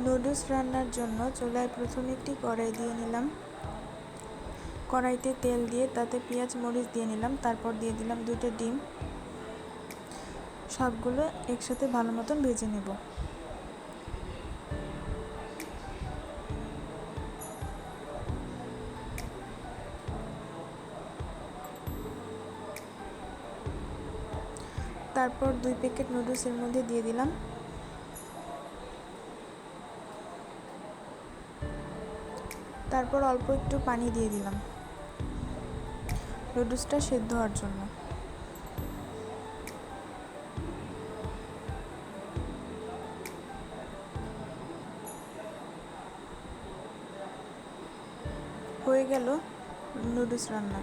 Noodles রান্নার জন্য চুলায় প্রথমে একটি কড়াই দিয়ে নিলাম। কড়াইতে তেল দিয়ে তাতে পেঁয়াজ মরিচ দিয়ে নিলাম। তারপর দিয়ে দিলাম 2টা ডিম। সবগুলো একসাথে ভালো মতন ভেজে নেব। তারপর 2 প্যাকেট নুডলস এর মধ্যে দিয়ে দিলাম। তারপর অল্প একটু পানি দিয়ে দিলাম নুডলসটা সেদ্ধ হওয়ার জন্য। হয়ে গেল নুডলস রান্না।